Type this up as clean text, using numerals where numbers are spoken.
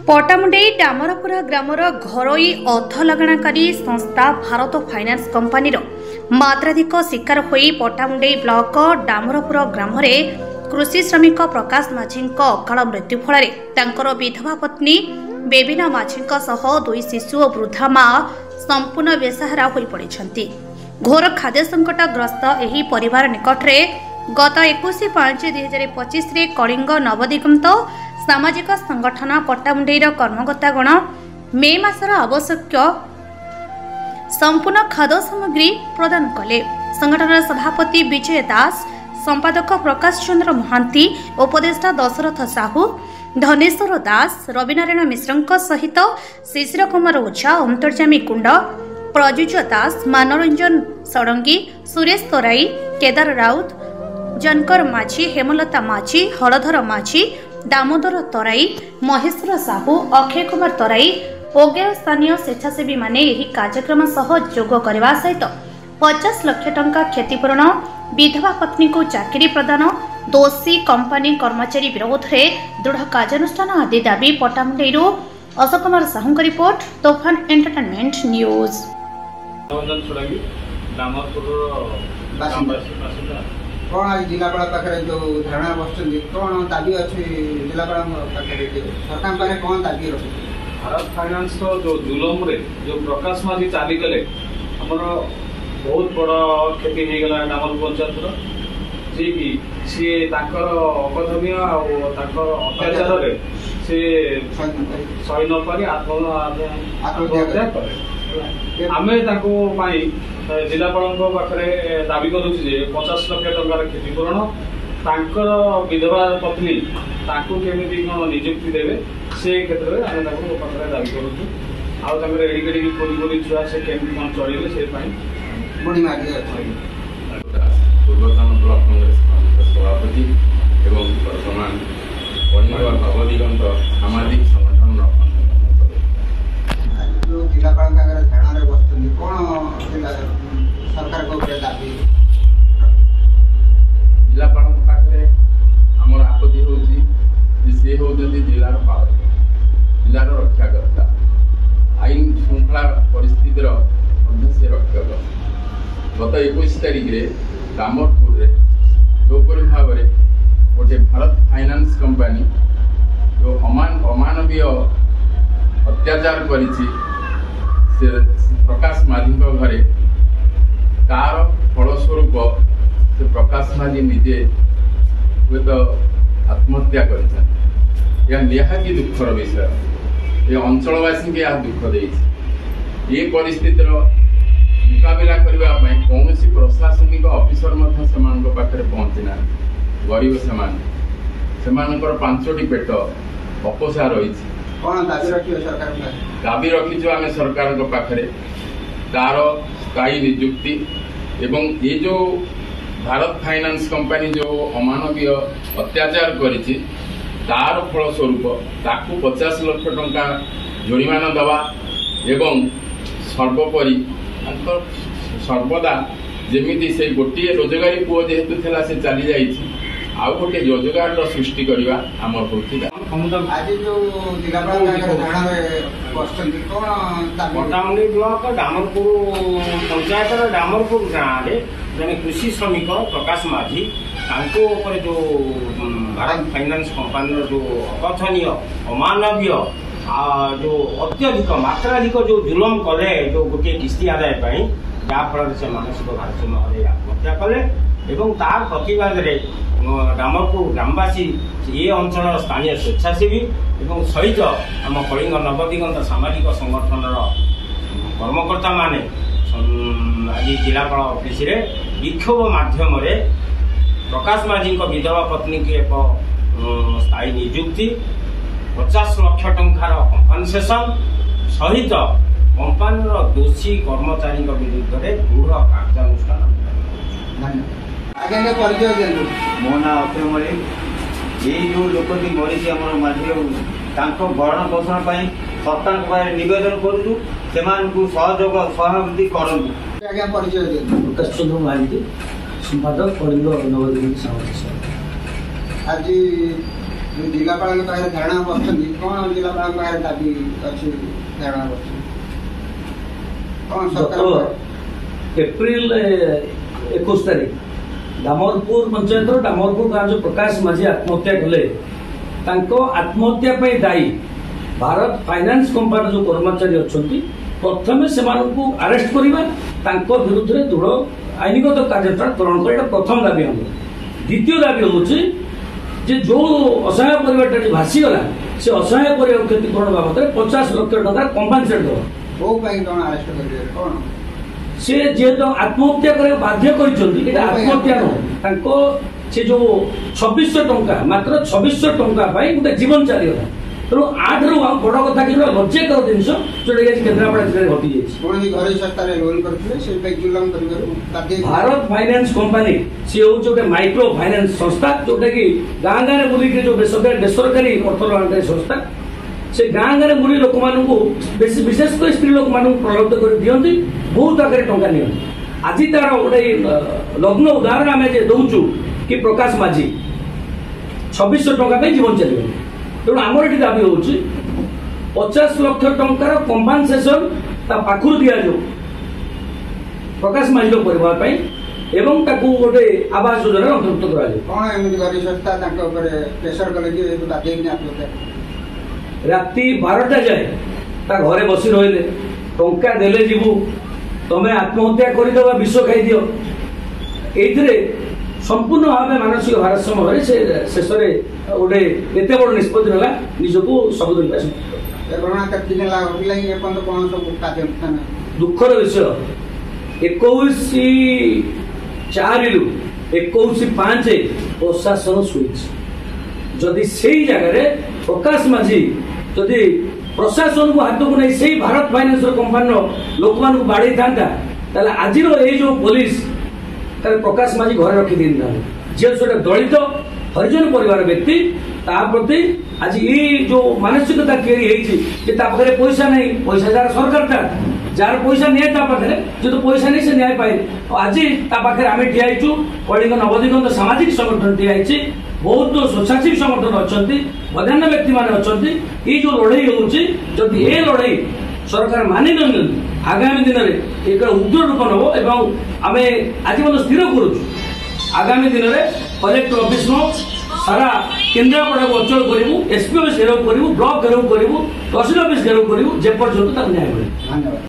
पटामुंडई डामरपुरा grammar घरोई अर्थ लगाणकारी संस्था Bharat finance company मात्राधिक शिकार होई पटामुंडई ब्लॉक डामरपुरा ग्राम कृषि श्रमिक प्रकाश माझी अकाल मृत्यु फल विधवा पत्नी बेबिना माझी दुई शिशु और वृद्धा माँ संपूर्ण बेसहारा हो पड़ती। घोर खाद्य संकटग्रस्त एही परिवार निकटरे गत 21/5/2025 कलिंग नवदिगंत सामाजिक संगठन पट्टामुंडेर कर्मकर्तागण मे मासर आवश्यक संपूर्ण खाद्य सामग्री प्रदान कले। संगठन सभापति विजय दास, संपादक प्रकाश चंद्र महांती, उपदेष्टा दशरथ साहू, धनेश्वर दास, रविनारायण मिश्र सहित शिशिर कुमार ओझा, अंतर्जामी कुंड, प्रजुज दास, मनोरंजन षडंगी, सुरेश तराई, केदार राउत, जनकर माझी, हेमलता माझी, हलधर माझी, दामोदर तराई, महेश्वर साहू, अक्षय कुमार तराई और स्थानीय स्वेच्छासेवी माने एही कार्यक्रम सह जोग करने सहित 50 लाख टंका क्षतिपूरण, विधवा पत्नी को चाकरी प्रदान, दोषी कंपानी कर्मचारी विरोध में दृढ़ कार्यानुष्ठान आदि दाबी पट्टामुंडई अशोक कुमार साहू का रिपोर्ट, तोफान एंटरटेनमेंट न्यूज। कौन आज जिलापाल पाखे जो धारणा बस कौन दाबी अच्छी जिलापाल सरकार पाखे कौन दाबी रखी? भारत फाइनान्स जो जुलम रे जो प्रकाश माझी चाली गले हमर बहुत बड़ क्षति हो गला डामर पंचायत जी कि सी अकथनीय अत्याचार रे से सही न पारी आत्महत्या करे। आमे जिलापाल पाखे दाबी करूँ 50 लाख टंकार क्षतिपूरण, तांकर विधवा पत्नी केमी कौन निजुक्ति देवे से क्षेत्र में आम पाखे दाबी करूँ। आड़ी कोई छुआ से केमी कौन चलिए से पूर्वतन ब्लॉक कांग्रेस सभापति एवं वर्तमान नवदिगंत सामाजिक संगठन जो जिलापाल धारणा बस कौन सरकार को दाबी जिलापाल पाखे आमर आपत्ति हूँ सी हूँ जिलार पालक, जिलार रक्षाकर्ता, आईन श्रृंखला परिस्थितिर से रक्षक। गत 21 तारिख में डामरपुर जोपरी भाव में गोटे भारत फाइनान्स कंपानी जो अमानवीय अत्याचार करिछि से प्रकाश माझी घरे तार फलस्वरूप से प्रकाश माझी निजे हुए तो आत्महत्या कर निहाती दुखर विषय। ये अंचलवासी के दुख दे परिस्थितिर मुकाबला करने कौन प्रशासनिक अफिसर पाखे पहुँची ना। गरीब से 5टी पेट अपोषा रही दाबी रखीचु आम सरकार पाखे तार स्थायी निजुक्ति एवं ये जो भारत फाइनान्स कंपानी जो अमानवीय अत्याचार करिछि तार फलस्वरूप ताकू 50 लाख टंका जुर्माना दवा एवं सर्वोपरि सर्वदा जमीती से गोटे रोजगारी पुओ जेहेतु थेला से चली जाइछि आउ गोटे रोजगार सृष्टि करवा आमर होती। आज जो जिलापाल पट्टामुंडई ब्लॉक डामरपुर पंचायत डामरपुर गाँव में जन कृषि श्रमिक प्रकाश माझी जो भारत फाइनान्स कंपानी जो अकथनीय अमानवीय जो अत्यधिक मात्राधिक जो जुलम कले जो गोटे किस्ती आदाय जहाँफल से मानसिक भारसाम्य हर आत्महत्या कले एवं तार प्रतिवाद डामरपुर ग्रामवासी ये अंचल स्थानीय स्वेच्छासेवी एवं सहित आम कलिंग नवदिगंत सामाजिक संगठन कर्मकर्ता माने आज जिलापाल ऑफिस रे विक्षोभ माध्यम प्रकाश माझी विधवा पत्नी की एक स्थायी निजुक्ति 50 लाख टंकार कंपनसेसन सहित कंपानी दोषी कर्मचारी विरुद्ध दृढ़ कार्यानुष्ठान। मो ना अक्षय मल्लिक। ये जो लोकटी मरीची आम माझी भरण पोषण सरकार नवेदन करूँ से सहयोग सहानुभूति करूँ। प्रकाश चंद्र महांती, संपादक कलिंग नवदिगंत सामाजिक। आज जिला जिलापाल धारणा बस कौन जिलापाल दाबी अच्छी धारणा बस कौन सरकार एप्रिल 21 तारीख डामरपुर पंचायत डामरपुर गाँव जो प्रकाश माझी आत्महत्या कले आत्महत्या दायी भारत फाइनान्स कंपनी जो कर्मचारी अच्छा प्रथम से अरेस्ट करवा विरुद्ध में दृढ़ आईनगत कार्यानुष्ठान कर प्रथम दाबी हम द्वितीय दाबी हूँ जो असहाय परिवार भासीगला से असहाय परिवार क्षतिपूरण बाबद 50 लाख टका कंपनसेट दो से जेहेतु आत्महत्या कर बाध्य आत्महत्या नुह से जो 2600 टंका मात्र 2600 टंका गोटे जीवन चलीगला तेणु आठू बड़ कथा कि लज्जाकर जिन जो केन्द्रापड़ा जिले घटी भारत फाइनान्स कंपनी सी हूँ गोटे माइक्रो फाइनान्स संस्था जोटा कि गाँ गाँव बुलिक जो बेसरकारी अर्थ लगाकारी संस्था से गाँ गाँव बुली लोक विशेषकर स्त्री लोक प्रलब्ध कर दिखती बहुत आगे टंका नि आज तार गोटे लग्न उदाहरण आम दौचु कि प्रकाश माझी 2600 टंका जीवन चलिए तेणु आमर ये दाबी हूँ 50 लाख टंकार कंपनसेसन पाखु दि जाऊ प्रकाश माझी परिवार एवं गोटे आवास योजना अंतर्भुक्त राति 12टा जाए घरे बसी रही टंका देले जीवु तमें आत्महत्या करदे विष खाई दियो ये संपूर्ण भाव मानसिक भारसाम्य से शेष में गोटे एत बड़ निष्पत्ति ना निजको सबुदिन दुखर विषय 21/4 प्रशासन शुई जदि से जगह प्रकाश माझी जदि प्रशासन को हाथ को नहीं से भारत फाइनान्स कंपनी लोक मान बाड़े था आज जो पुलिस प्रकाश माझी घर रखी दी जेहेतु दलित हरिजन परिवार व्यक्ति प्रति आज ये जो मानसिकता पाखे पैसा नहीं पैसा जार सरकार था जार पैसा नहीं पाखे जो पैसा नहीं से न्याय पाए आज पाखे आम ठियाचु कलिंग नवदिगंत सामाजिक संगठन ठियाई बहुत स्वच्छासेवी संगठन अच्छा मध्यान्ह व्यक्ति मान अच्छा ये जो लड़ाई होती ये लड़ाई सरकार मानि न आगामी दिन में एक उग्र रूप नब एवं आम आज स्थिर करुँ आगामी दिन में कलेक्टर ऑफिस सारा केन्द्रापड़ा को अचल करूँ एसपी ऑफिस घेराव करूँ ब्लॉक घेराव करूँ तहसील ऑफिस घेराव करूँ जेपर्यंत न्याय मिले। धन्यवाद।